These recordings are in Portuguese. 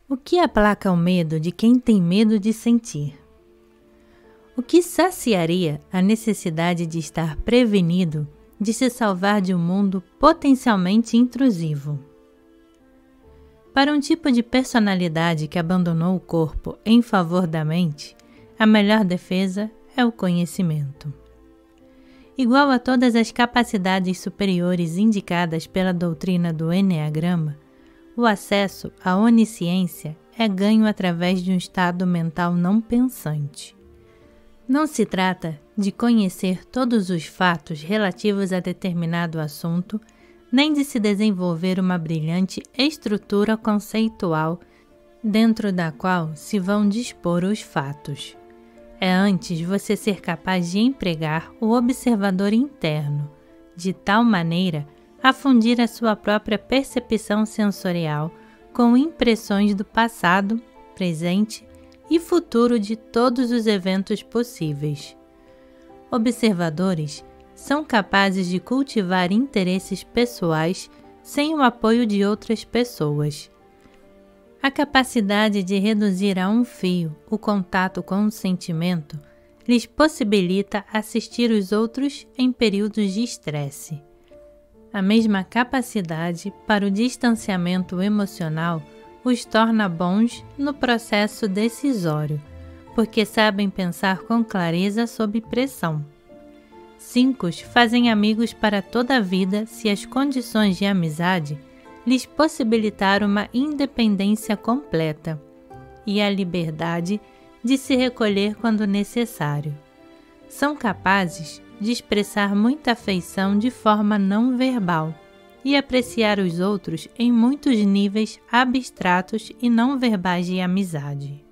O que aplaca o medo de quem tem medo de sentir? O que saciaria a necessidade de estar prevenido de se salvar de um mundo potencialmente intrusivo? Para um tipo de personalidade que abandonou o corpo em favor da mente, a melhor defesa é o conhecimento. Igual a todas as capacidades superiores indicadas pela doutrina do Eneagrama, o acesso à onisciência é ganho através de um estado mental não pensante. Não se trata de conhecer todos os fatos relativos a determinado assunto, nem de se desenvolver uma brilhante estrutura conceitual dentro da qual se vão dispor os fatos. É antes você ser capaz de empregar o observador interno, de tal maneira a fundir a sua própria percepção sensorial com impressões do passado, presente e futuro de todos os eventos possíveis. Observadores são capazes de cultivar interesses pessoais sem o apoio de outras pessoas. A capacidade de reduzir a um fio o contato com o sentimento lhes possibilita assistir os outros em períodos de estresse. A mesma capacidade para o distanciamento emocional os torna bons no processo decisório, porque sabem pensar com clareza sob pressão. 5 fazem amigos para toda a vida se as condições de amizade lhes possibilitar uma independência completa e a liberdade de se recolher quando necessário. São capazes de expressar muita afeição de forma não verbal e apreciar os outros em muitos níveis abstratos e não verbais de amizade.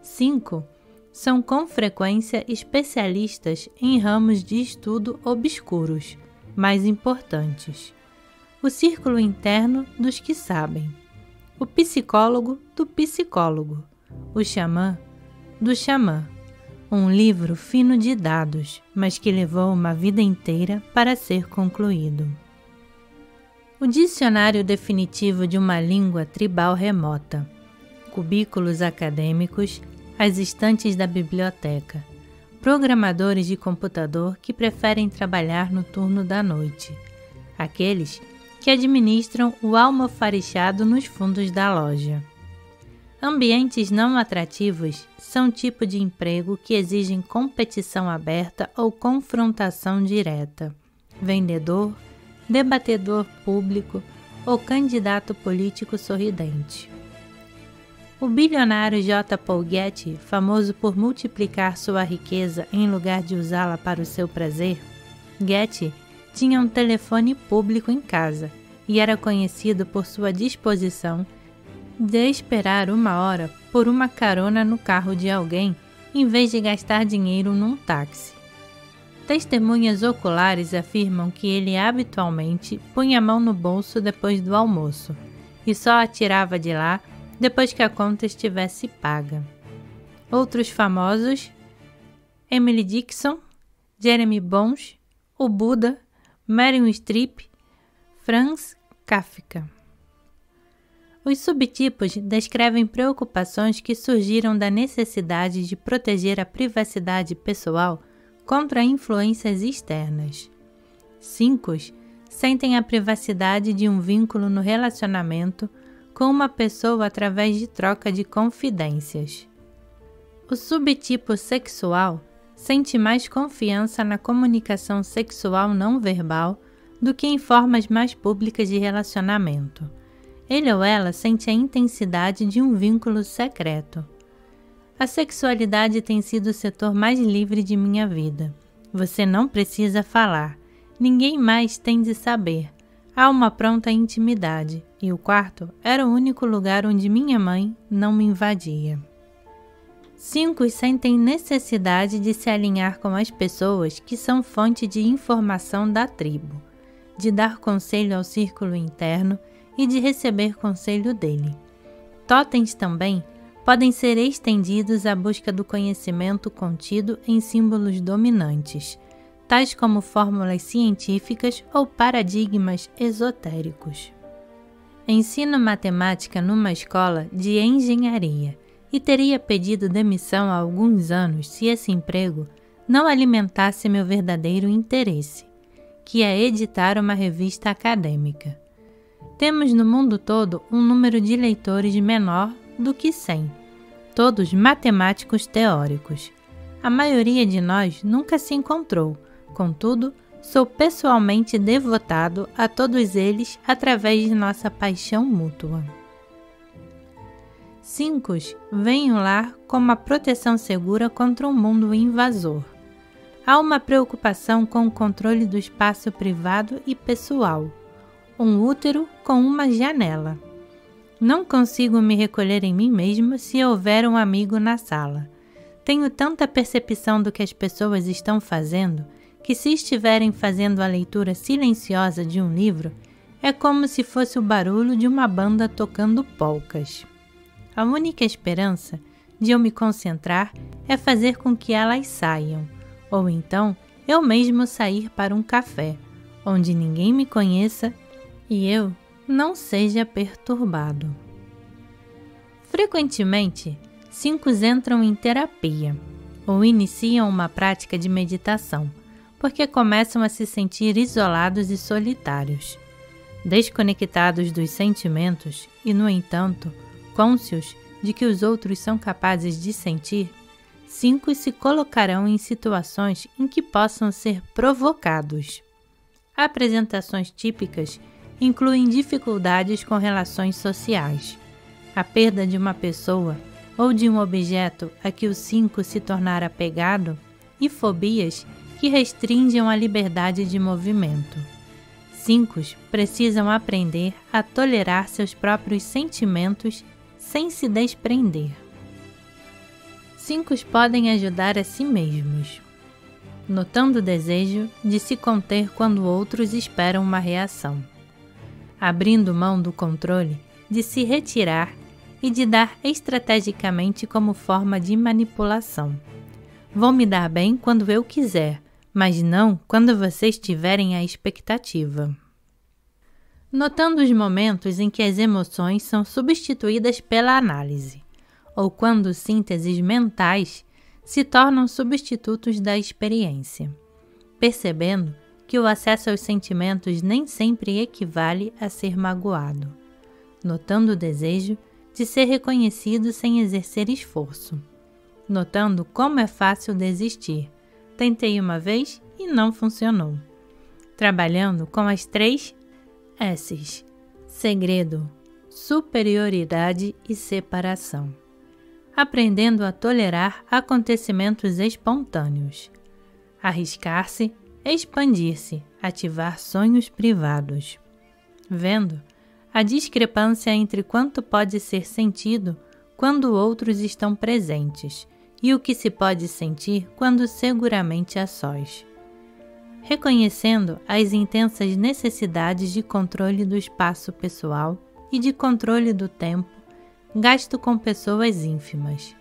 5 são com frequência especialistas em ramos de estudo obscuros, mais importantes. O círculo interno dos que sabem, o psicólogo do psicólogo, o xamã do xamã. Um livro fino de dados, mas que levou uma vida inteira para ser concluído. O dicionário definitivo de uma língua tribal remota, cubículos acadêmicos, as estantes da biblioteca, programadores de computador que preferem trabalhar no turno da noite, aqueles que administram o almofarishado nos fundos da loja. Ambientes não atrativos são tipo de emprego que exigem competição aberta ou confrontação direta. Vendedor, debatedor público ou candidato político sorridente. O bilionário J. Paul Getty, famoso por multiplicar sua riqueza em lugar de usá-la para o seu prazer, Getty tinha um telefone público em casa e era conhecido por sua disposição de esperar 1 hora por uma carona no carro de alguém em vez de gastar dinheiro num táxi. Testemunhas oculares afirmam que ele habitualmente punha a mão no bolso depois do almoço e só a tirava de lá depois que a conta estivesse paga. Outros famosos: Emily Dickinson, Jeremy Burns, o Buda, Meryl Streep, Franz Kafka. Os subtipos descrevem preocupações que surgiram da necessidade de proteger a privacidade pessoal contra influências externas. 5 sentem a privacidade de um vínculo no relacionamento com uma pessoa através de troca de confidências. O subtipo sexual sente mais confiança na comunicação sexual não verbal do que em formas mais públicas de relacionamento. Ele ou ela sente a intensidade de um vínculo secreto. A sexualidade tem sido o setor mais livre de minha vida. Você não precisa falar. Ninguém mais tem de saber. Há uma pronta intimidade, e o quarto era o único lugar onde minha mãe não me invadia. 5 sentem necessidade de se alinhar com as pessoas que são fonte de informação da tribo, de dar conselho ao círculo interno e de receber conselho dele. Totens também podem ser estendidos à busca do conhecimento contido em símbolos dominantes, tais como fórmulas científicas ou paradigmas esotéricos. Ensino matemática numa escola de engenharia e teria pedido demissão há alguns anos se esse emprego não alimentasse meu verdadeiro interesse, que é editar uma revista acadêmica. Temos no mundo todo um número de leitores menor do que 100, todos matemáticos teóricos. A maioria de nós nunca se encontrou, contudo, sou pessoalmente devotado a todos eles através de nossa paixão mútua. 5 veem o lar como a proteção segura contra um mundo invasor. Há uma preocupação com o controle do espaço privado e pessoal. Um útero com uma janela. Não consigo me recolher em mim mesmo se houver um amigo na sala. Tenho tanta percepção do que as pessoas estão fazendo que, se estiverem fazendo a leitura silenciosa de um livro, é como se fosse o barulho de uma banda tocando polcas. A única esperança de eu me concentrar é fazer com que elas saiam, ou então eu mesmo sair para um café, onde ninguém me conheça e eu não seja perturbado. Frequentemente, 5 entram em terapia ou iniciam uma prática de meditação, porque começam a se sentir isolados e solitários, desconectados dos sentimentos e, no entanto, cônscios de que os outros são capazes de sentir. 5 se colocarão em situações em que possam ser provocados. Apresentações típicas incluem dificuldades com relações sociais, a perda de uma pessoa ou de um objeto a que o 5 se tornar apegado e fobias que restringem a liberdade de movimento. 5 precisam aprender a tolerar seus próprios sentimentos sem se desprender. 5 podem ajudar a si mesmos, notando o desejo de se conter quando outros esperam uma reação, abrindo mão do controle de se retirar e de dar estrategicamente como forma de manipulação. Vou me dar bem quando eu quiser, mas não quando vocês tiverem a expectativa. Notando os momentos em que as emoções são substituídas pela análise, ou quando sínteses mentais se tornam substitutos da experiência, percebendo que o acesso aos sentimentos nem sempre equivale a ser magoado, notando o desejo de ser reconhecido sem exercer esforço, notando como é fácil desistir. Tentei uma vez e não funcionou. Trabalhando com as 3 S's: segredo, superioridade e separação. Aprendendo a tolerar acontecimentos espontâneos. Arriscar-se, expandir-se, ativar sonhos privados. Vendo a discrepância entre quanto pode ser sentido quando outros estão presentes e o que se pode sentir quando seguramente a sós. Reconhecendo as intensas necessidades de controle do espaço pessoal e de controle do tempo gasto com pessoas ínfimas.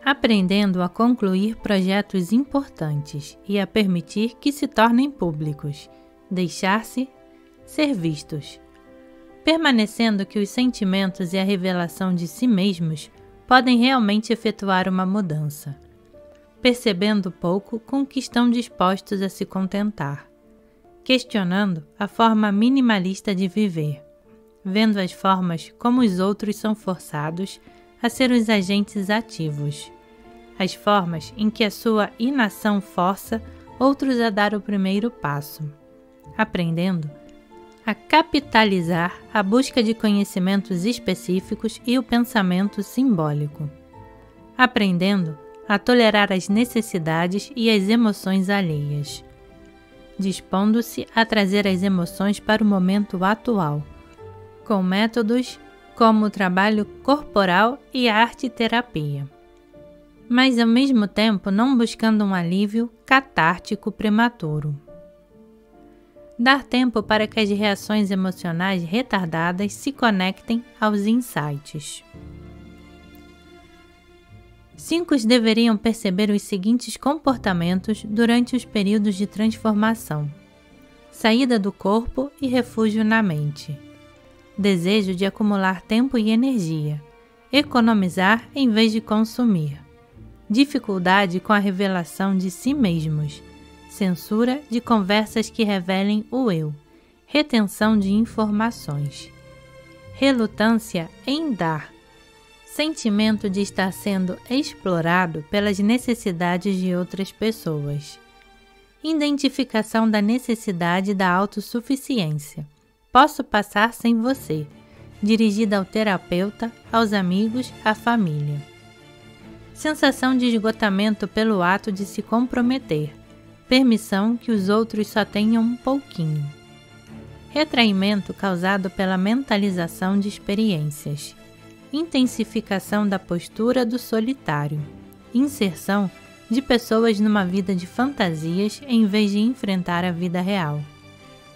Aprendendo a concluir projetos importantes e a permitir que se tornem públicos, deixar-se ser vistos. Permanecendo que os sentimentos e a revelação de si mesmos podem realmente efetuar uma mudança, percebendo pouco com o que estão dispostos a se contentar, questionando a forma minimalista de viver, vendo as formas como os outros são forçados a ser os agentes ativos, as formas em que a sua inação força outros a dar o primeiro passo, aprendendo a capitalizar a busca de conhecimentos específicos e o pensamento simbólico, aprendendo a tolerar as necessidades e as emoções alheias, dispondo-se a trazer as emoções para o momento atual, com métodos como o trabalho corporal e a arte-terapia, mas ao mesmo tempo não buscando um alívio catártico prematuro. Dar tempo para que as reações emocionais retardadas se conectem aos insights. 5 deveriam perceber os seguintes comportamentos durante os períodos de transformação: saída do corpo e refúgio na mente, desejo de acumular tempo e energia, economizar em vez de consumir, dificuldade com a revelação de si mesmos, censura de conversas que revelem o eu, retenção de informações, relutância em dar, sentimento de estar sendo explorado pelas necessidades de outras pessoas, identificação da necessidade da autossuficiência. Posso passar sem você, dirigida ao terapeuta, aos amigos, à família. Sensação de esgotamento pelo ato de se comprometer, permissão que os outros só tenham um pouquinho. Retraimento causado pela mentalização de experiências. Intensificação da postura do solitário. Inserção de pessoas numa vida de fantasias em vez de enfrentar a vida real.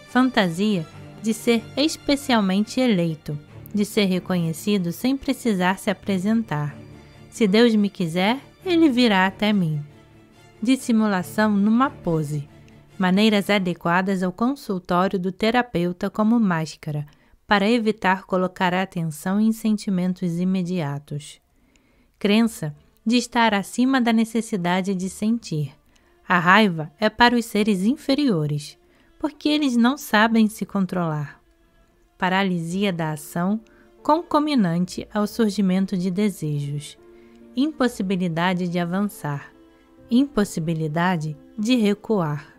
Fantasia de ser especialmente eleito, de ser reconhecido sem precisar se apresentar. Se Deus me quiser, Ele virá até mim. Dissimulação numa pose. Maneiras adequadas ao consultório do terapeuta como máscara, para evitar colocar a atenção em sentimentos imediatos. Crença de estar acima da necessidade de sentir. A raiva é para os seres inferiores, porque eles não sabem se controlar. Paralisia da ação concomitante ao surgimento de desejos. Impossibilidade de avançar. Impossibilidade de recuar.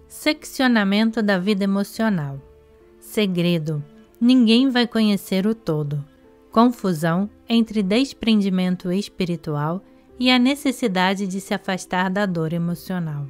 Seccionamento da vida emocional. Segredo. Ninguém vai conhecer o todo. Confusão entre desprendimento espiritual e a necessidade de se afastar da dor emocional.